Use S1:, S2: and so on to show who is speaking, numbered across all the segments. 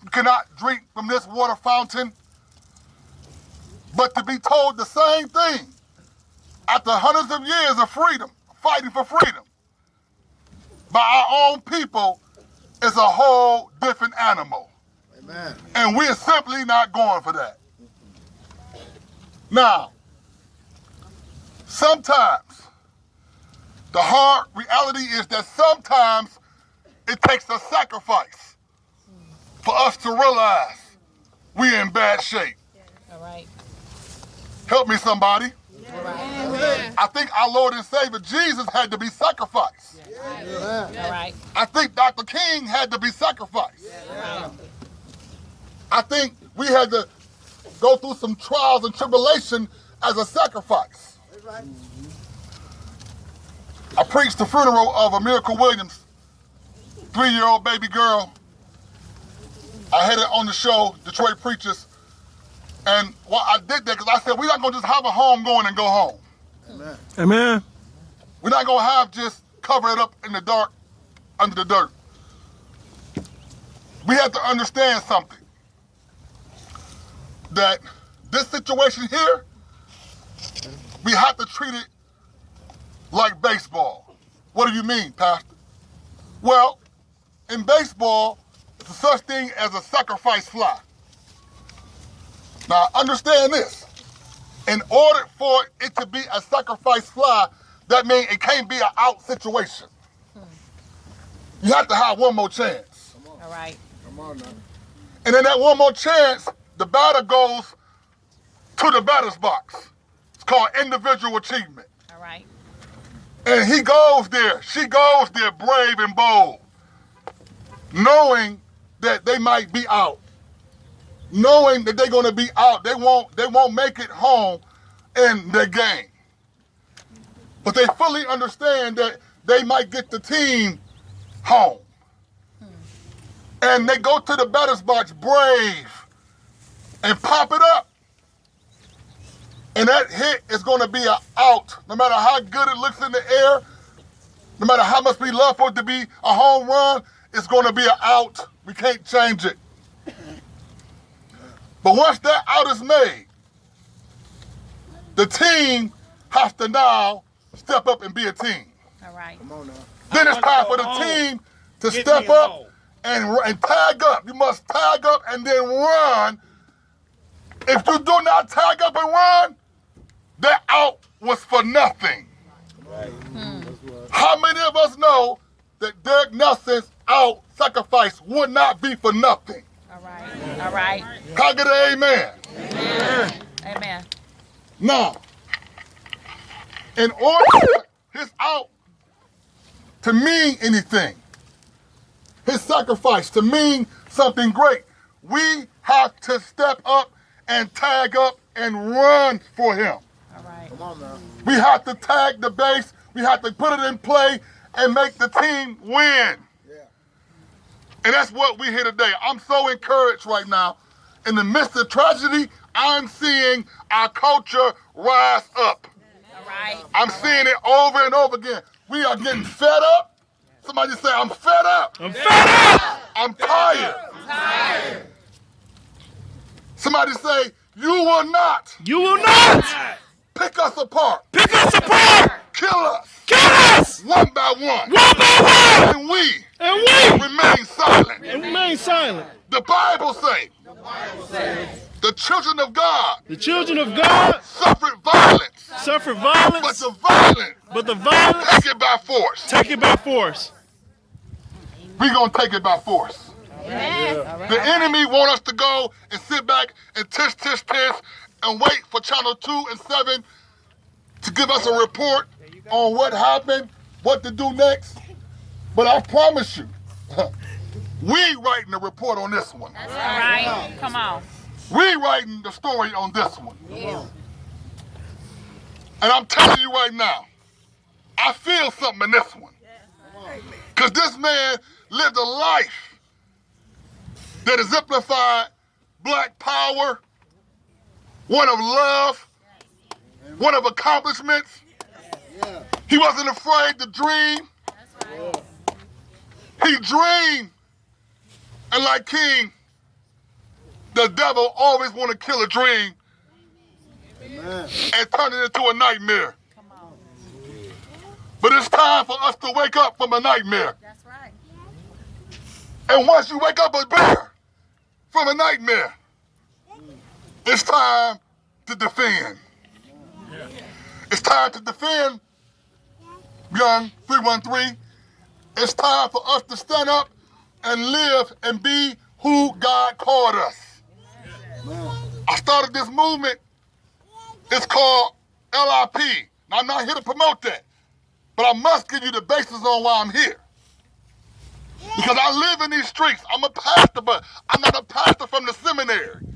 S1: you cannot drink from this water fountain. But to be told the same thing after hundreds of years of freedom, fighting for freedom, by our own people is a whole different animal. Amen. And we're simply not going for that. Now, sometimes the hard reality is that sometimes it takes a sacrifice for us to realize we're in bad shape.
S2: All right.
S1: Help me, somebody.
S2: All right.
S1: I think our Lord and Savior Jesus had to be sacrificed.
S2: All right.
S1: I think Dr. King had to be sacrificed.
S2: All right.
S1: I think we had to go through some trials and tribulation as a sacrifice. I preached the funeral of a Miracle Williams, 3-year-old baby girl. I had it on the show, Detroit Preachers. And well, I did that because I said, we're not going to just have a home going and go home.
S3: Amen.
S4: Amen.
S1: We're not going to have just cover it up in the dark, under the dirt. We have to understand something. That this situation here, we have to treat it like baseball. What do you mean, Pastor? Well, in baseball, there's a such thing as a sacrifice fly. Now, understand this. In order for it to be a sacrifice fly, that means it can't be an out situation. You have to have one more chance.
S2: All right.
S3: Come on now.
S1: And in that one more chance, the batter goes to the batter's box. It's called individual achievement.
S2: All right.
S1: And he goes there, she goes there brave and bold, knowing that they might be out. Knowing that they're going to be out, they won't make it home in their game. But they fully understand that they might get the team home. And they go to the batter's box brave and pop it up. And that hit is going to be an out. No matter how good it looks in the air, no matter how much we love for it to be a home run, it's going to be an out. We can't change it. But once that out is made, the team has to now step up and be a team.
S2: All right.
S3: Come on now.
S1: Then it's time for the team to step up and tag up. You must tag up and then run. If you do not tag up and run, that out was for nothing.
S3: Right.
S1: How many of us know that Derick Nelson's out sacrifice would not be for nothing?
S2: All right. All right.
S1: Can I get an amen?
S2: Amen. Amen.
S1: Now, in order for his out to mean anything, his sacrifice to mean something great, we have to step up and tag up and run for him.
S2: All right.
S3: Come on now.
S1: We have to tag the base, we have to put it in play and make the team win.
S3: Yeah.
S1: And that's what we hear today. I'm so encouraged right now. In the midst of tragedy, I'm seeing our culture rise up.
S2: All right.
S1: I'm seeing it over and over again. We are getting fed up. Somebody say, I'm fed up.
S4: I'm fed up.
S1: I'm tired.
S2: Tired.
S1: Somebody say, you will not
S4: You will not
S1: pick us apart,
S4: pick us apart.
S1: kill us
S4: Kill us
S1: one by one,
S4: one by one.
S1: and we
S4: And we
S1: remain silent.
S4: and remain silent.
S1: The Bible says, the children of God
S4: The children of God
S1: suffered violence,
S4: suffer
S1: but
S4: violence,
S1: the violent
S4: but the violence
S1: take it by force.
S4: take it by force.
S1: We're going to take it by force.
S2: Amen.
S1: The enemy want us to go and sit back and tisk, and wait for Channel 2 and 7 to give us a report on what happened, what to do next. But I promise you, we writing the report on this one.
S2: All right. Come on.
S1: We writing the story on this one.
S2: Yeah.
S1: And I'm telling you right now, I feel something in this one. Because this man lived a life that exemplified black power, one of love, one of accomplishments.
S3: Yeah.
S1: He wasn't afraid to dream.
S2: That's right.
S1: He dreamed, and like King, The devil always want to kill a dream
S3: Amen.
S1: and turn it into a nightmare.
S2: Come on.
S1: But it's time for us to wake up from a nightmare.
S2: That's right.
S1: And once you wake up a bear from a nightmare, it's time to defend. It's time to defend, young 313. It's time for us to stand up and live and be who God called us. I started this movement. It's called LIP. Now, I'm not here to promote that, but I must give you the basis on why I'm here. Because I live in these streets. I'm a pastor, but I'm not a pastor from the seminary.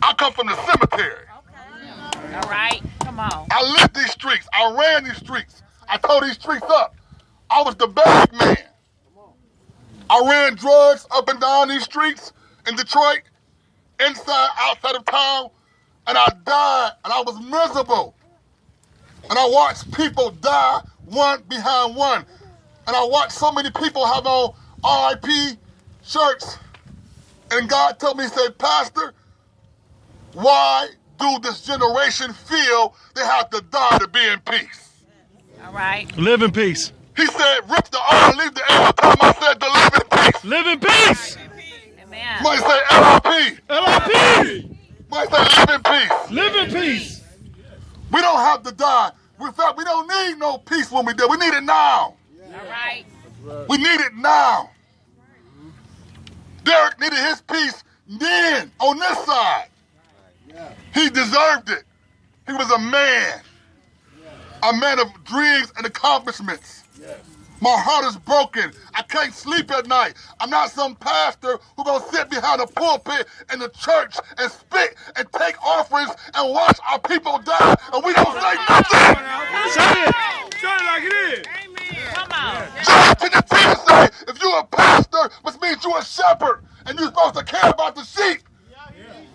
S1: I come from the cemetery.
S2: Okay. All right. Come on.
S1: I lived these streets. I ran these streets. I tore these streets up. I was the bag man. I ran drugs up and down these streets in Detroit, inside, outside of town, and I died, and I was miserable. And I watched people die one behind one. And I watched so many people have on RIP shirts. And God told me, he said, Pastor, why do this generation feel they have to die to be in peace?
S2: All right.
S4: Live in peace.
S1: He said, rip the R, leave the L. Time I said to live in peace.
S4: Live in peace.
S2: Amen.
S1: Somebody say LIP.
S4: LIP.
S1: Somebody say live in peace.
S4: Live in peace.
S1: We don't have to die. In fact, we don't need no peace when we die. We need it now.
S2: All right.
S1: We need it now. Derick needed his peace then, on this side. He deserved it. He was a man of dreams and accomplishments. My heart is broken. I can't sleep at night. I'm not some pastor who's going to sit behind a pulpit in the church and spit and take offerings and watch our people die, and we don't say nothing.
S4: Say it.
S5: Say it like it is.
S2: Come on.
S1: John 10:10 say, if you're a pastor, which means you're a shepherd, and you're supposed to care about the sheep.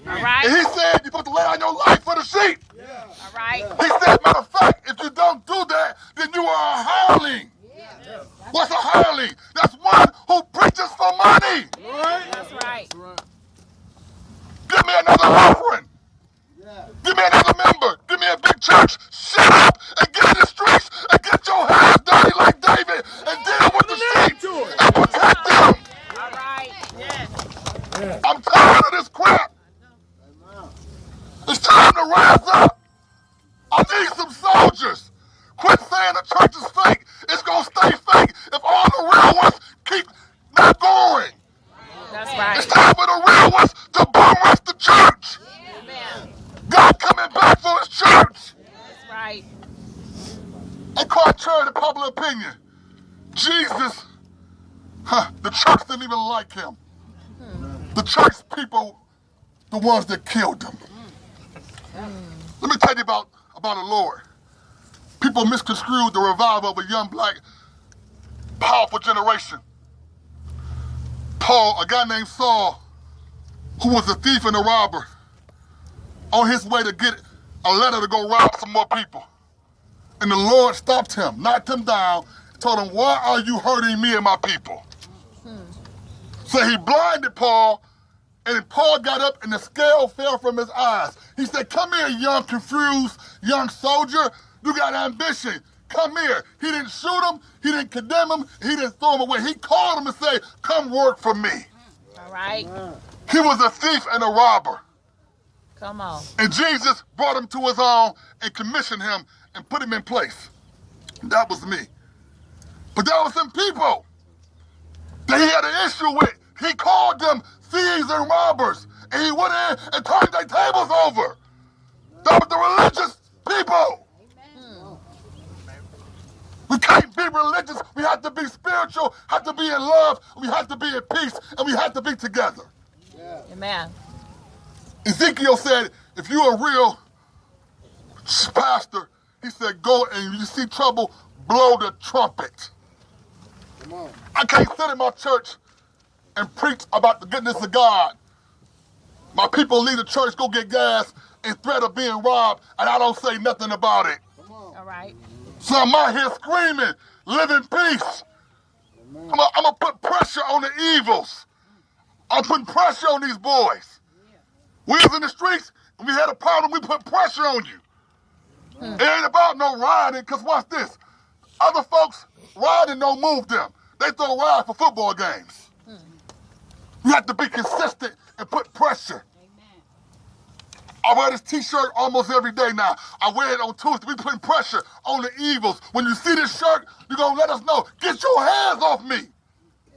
S2: All right.
S1: And he said, you're supposed to lay down your life for the sheep.
S2: All right.
S1: He said, matter of fact, if you don't do that, then you are a hireling. What's a hireling? That's one who preaches for money.
S2: That's right.
S1: Give me another offering. Give me another member. Give me a big church. Shut up and get in the streets and get your hands dirty like David and deal with the sheep and protect them.
S2: All right. Yes.
S1: I'm tired of this crap. It's time to rise up. I need some soldiers. Quit saying the church is fake. It's going to stay fake if all the real ones keep not going.
S2: That's right.
S1: It's time for the real ones to bum rush the church.
S2: Amen.
S1: God coming back for his church.
S2: That's right.
S1: And contrary to public opinion, Jesus, the church didn't even like him. The church people, the ones that killed him. Let me tell you about the Lord. People misconstrued the revival of a young black, powerful generation. Paul, a guy named Saul, who was a thief and a robber, on his way to get a letter to go rob some more people. And the Lord stopped him, knocked him down, told him, why are you hurting me and my people? So he blinded Paul, and Paul got up and the scale fell from his eyes. He said, come here, young, confused, young soldier. You got ambition. Come here. He didn't shoot him. He didn't condemn him. He didn't throw him away. He called him and said, come work for me.
S2: All right.
S1: He was a thief and a robber.
S2: Come on.
S1: And Jesus brought him to his own and commissioned him and put him in place. That was me. But there were some people that he had an issue with. He called them thieves and robbers. And he went in and turned their tables over. That was the religious people. We can't be religious. We have to be spiritual, have to be in love, we have to be in peace, and we have to be together.
S2: Amen.
S1: Ezekiel said, if you're a real pastor, he said, go and you see trouble, blow the trumpet.
S3: Come on.
S1: I can't sit in my church and preach about the goodness of God. My people leave the church, go get gas, and threat of being robbed, and I don't say nothing about it.
S3: Come on.
S2: All right.
S1: So I'm out here screaming, live in peace. I'm going to put pressure on the evils. I'm putting pressure on these boys. We was in the streets, and we had a problem, we put pressure on you. It ain't about no riding, because watch this. Other folks, riding don't move them. They throw ride for football games. You have to be consistent and put pressure. I wear this t-shirt almost every day now. I wear it on Tuesday. We putting pressure on the evils. When you see this shirt, you're going to let us know, get your hands off me.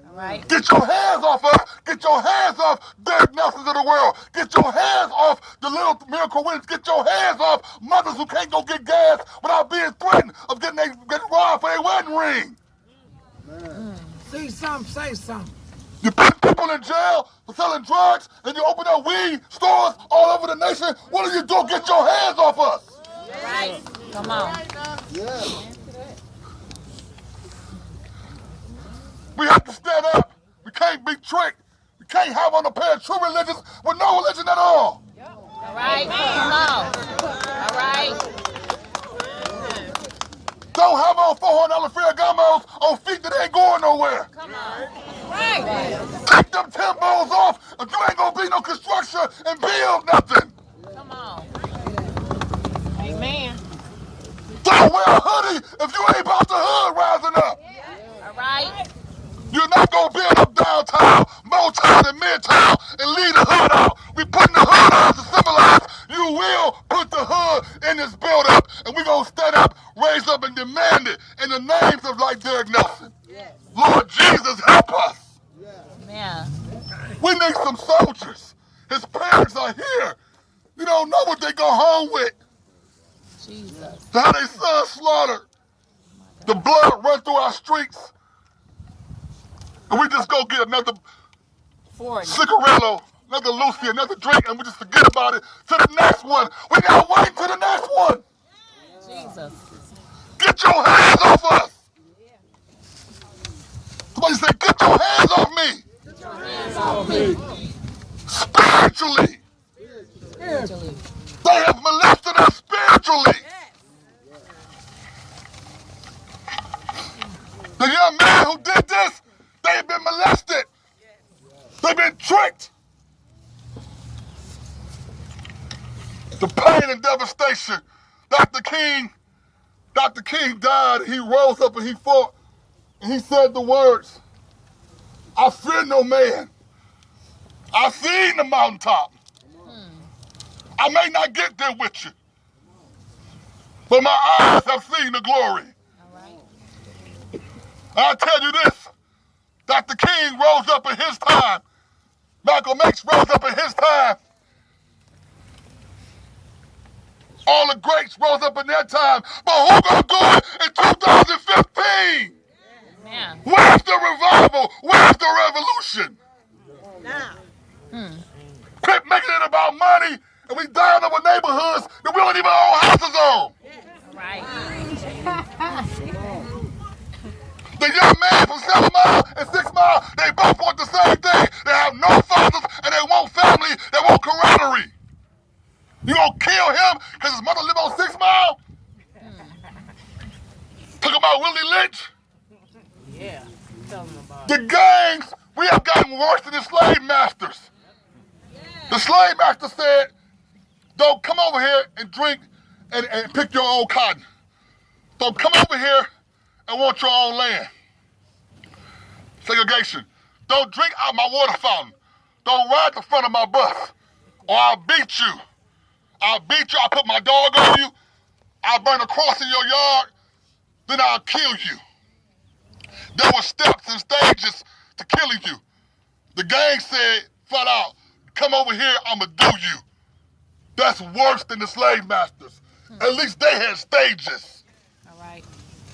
S2: All right.
S1: Get your hands off us. Get your hands off Derick Nelsons of the world. Get your hands off the little miracle winners. Get your hands off mothers who can't go get gas without being threatened of getting robbed for their wedding ring.
S5: Say something, say something.
S1: You put people in jail for selling drugs, and you open up weed stores all over the nation. What do you do? Get your hands off us.
S2: All right. Come on.
S3: Yeah.
S1: We have to stand up. We can't be tricked. We can't have on a pair of true religions with no religion at all.
S2: All right. Come on. All right.
S1: Don't have on $400 Ferragamos on feet that ain't going nowhere.
S2: Come on. Right.
S1: Take them Timbos off if you ain't gonna be no construction and build nothing.
S2: Come on. Amen.
S1: Don't wear a hoodie if you ain't about the hood rising up.
S2: All right.
S1: You're not gonna build up downtown, Motown, and Midtown and leave the hood out. We putting the hood out to symbolize you will put the hood in this build up, and we gonna stand up, raise up, and demand it in the names of like Derick Nelson. Lord Jesus, help us.
S2: Amen.
S1: We need some soldiers. His parents are here. You don't know what they go home with.
S2: Jesus.
S1: How they son slaughtered. The blood run through our streets. And we just go get another
S2: 40.
S1: cigarello, another Lucy, another drink, and we just forget about it to the next one. We gotta wait to the next one.
S2: Jesus.
S1: Get your hands off us. Somebody say, get your hands off me.
S2: Get your hands off me.
S1: Spiritually.
S2: Spiritually.
S1: They have molested us spiritually. The young man who did this, they've been molested. They've been tricked. The pain and devastation. Dr. King died. He rose up and he fought. And he said the words, I fear no man. I seen the mountaintop. I may not get there with you, but my eyes have seen the glory.
S2: All right.
S1: I'll tell you this, Dr. King rose up in his time. Malcolm X rose up in his time. All the greats rose up in their time. But who gonna do it in 2015?
S2: Amen.
S1: Where's the revival? Where's the revolution?
S2: Now.
S1: Quit making it about money, and we dying over neighborhoods that we don't even own houses on.
S2: All right.
S1: The young man from 7 Mile and 6 Mile, they both want the same thing. They have no fathers, and they want family, they want camaraderie. You gonna kill him because his mother live on 6 Mile? Talk about Willie Lynch?
S5: Yeah. Tell them about
S1: The gangs, we have gotten worse than the slave masters. The slave master said, don't come over here and drink and pick your own cotton. Don't come over here and want your own land. Segregation. Don't drink out my water fountain. Don't ride the front of my bus, or I'll beat you. I'll beat you, I'll put my dog on you, I'll burn a cross in your yard, then I'll kill you. There were steps and stages to killing you. The gang said flat out, come over here, I'ma do you. That's worse than the slave masters. At least they had stages.
S2: All right.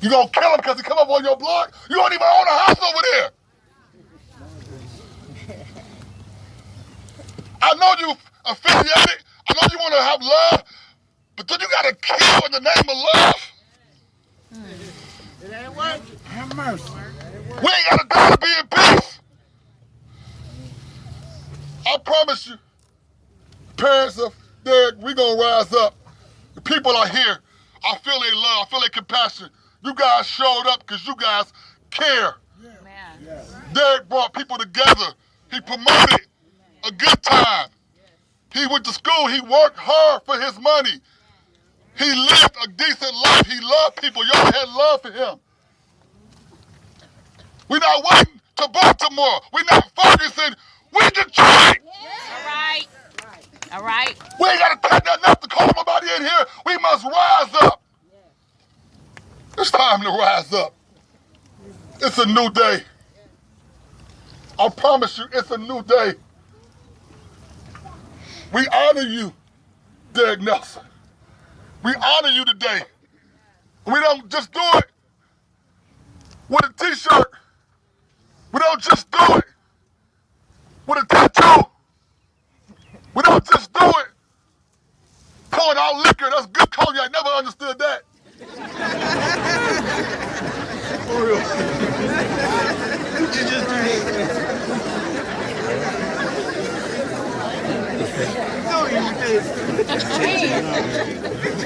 S1: You gonna kill him because he come up on your block? You don't even own a house over there. I know you affiliated. I know you want to have love, but then you got to kill in the name of love.
S5: it. Ain't working. Have mercy.
S1: We ain't got to die to be in peace. I promise you, parents of Derick, we going to rise up. The people are here. I feel their love. I feel their compassion. You guys showed up because you guys care.
S2: Amen.
S1: Derick brought people together. He promoted a good time. He went to do. He worked hard for his money. He lived a decent life. He loved people. Y'all had love for him. We're not waiting to Baltimore. We're not Ferguson. We're Detroit.
S2: All right. All right.
S1: We ain't got to take nothing up to call somebody in here. We must rise up. It's time to rise up. It's a new day. I promise you, it's a new day. We honor you, Derick Nelson. We honor you today. We don't just do it with a t-shirt. We don't just do it with a tattoo. We don't just do it pouring out liquor. That's good cognac. I never understood that.
S4: For real. Did you just do that?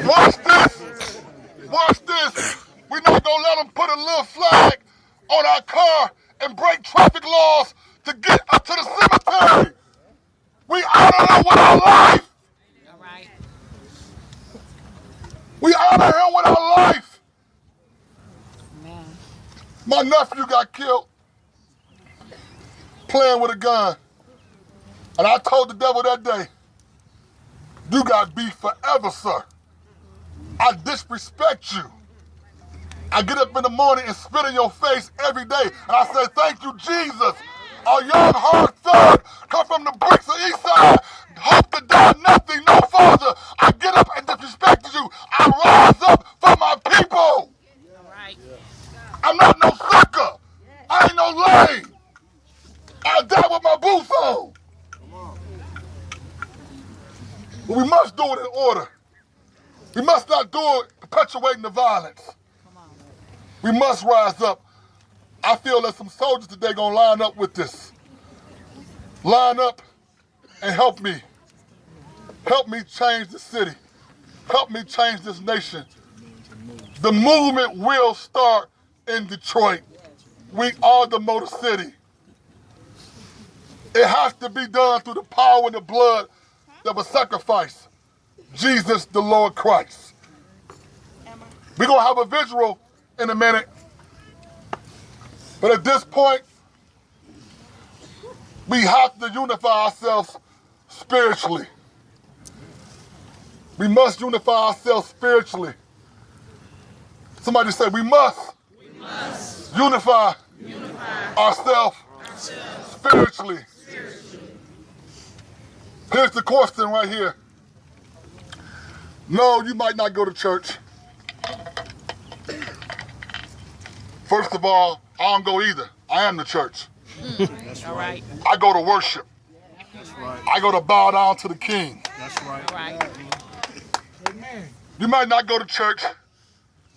S1: Watch this. Watch this. We're not going to let them put a little flag on our car and break traffic laws to get up to the cemetery. We honor them with our life.
S2: All right.
S1: We honor him with our life.
S2: Man.
S1: My nephew got killed playing with a gun. And I told the devil that day, you got beef forever, sir. I disrespect you. I get up in the morning and spit in your face every day. And I say, thank you, Jesus. A young, hard thug come from the bricks of East Side. Hope to die nothing, no father. I get up and disrespect you. I rise up for my people.
S2: All right.
S1: I'm not no sucker. I ain't no lame. I die with my boots on. But we must do it in order. We must not do it perpetuating the violence. We must rise up. I feel that some soldiers today gonna line up with this. Line up and help me. Help me change the city. Help me change this nation. The movement will start in Detroit. We are the Motor City. It has to be done through the power and the blood that was sacrificed. Jesus, the Lord Christ. We're going to have a vigil in a minute. But at this point, we have to unify ourselves spiritually. We must unify ourselves spiritually. Somebody say, we must unify ourselves spiritually. Here's the question right here. No, you might not go to church. First of all, I don't go either. I am the church.
S4: That's
S2: All right.
S1: I go to worship.
S4: That's right.
S1: I go to bow down to the King.
S4: That's right.
S2: All right.
S1: You might not go to church.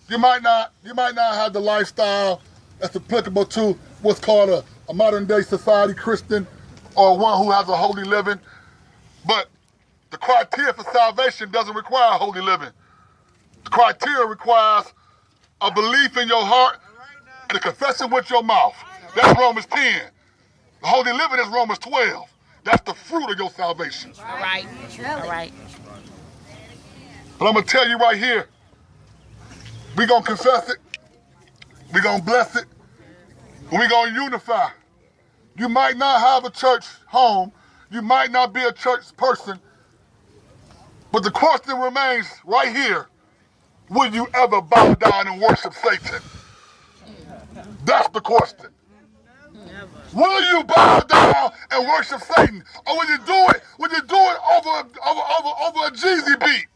S1: You might not have the lifestyle that's applicable to what's called a modern day society Christian or one who has a holy living. But the criteria for salvation doesn't require holy living. The criteria requires a belief in your heart and a confession with your mouth. That's Romans 10. The holy living is Romans 12. That's the fruit of your salvation.
S2: All right. All right.
S1: But I'm going to tell you right here, we're going to confess it, we're going to bless it, and we're going to unify. You might not have a church home, you might not be a church person, but the question remains right here, will you ever bow down and worship Satan? That's the question. Will you bow down and worship Satan? Or will you do it over a Jeezy beat?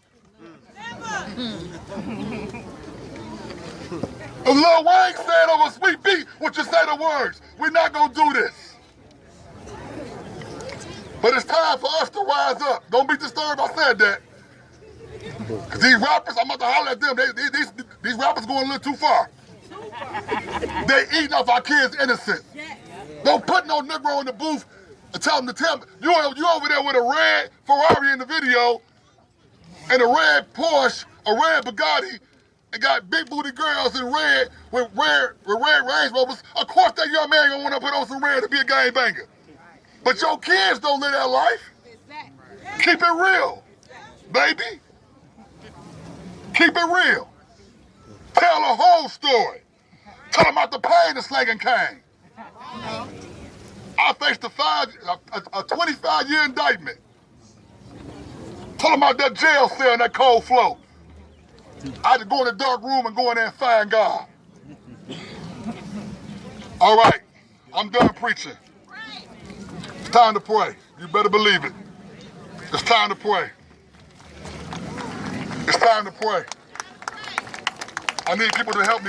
S1: If Lil Wayne said over a sweet beat, would you say the words? We're not going to do this. But it's time for us to rise up. Don't be disturbed I said that. Because these rappers, I'm about to holler at them. These rappers going a little too far. They eating off our kids' innocence. Don't put no Negro in the booth and tell them to tell me. You over there with a red Ferrari in the video and a red Porsche, a red Bugatti, and got big booty girls in red with red Range Rovers. Of course that young man gonna want to put on some red to be a gangbanger. But your kids don't live that life. Keep it real. baby. Keep it real. Tell the whole story. Tell them about the pain the slinging came. I faced a 25-year indictment. Tell them about that jail cell and that cold flow. I had to go in the dark room and go in there and find God. All right, I'm done preaching. It's time to pray. You better believe it. It's time to pray. It's time to pray. I need people to help me.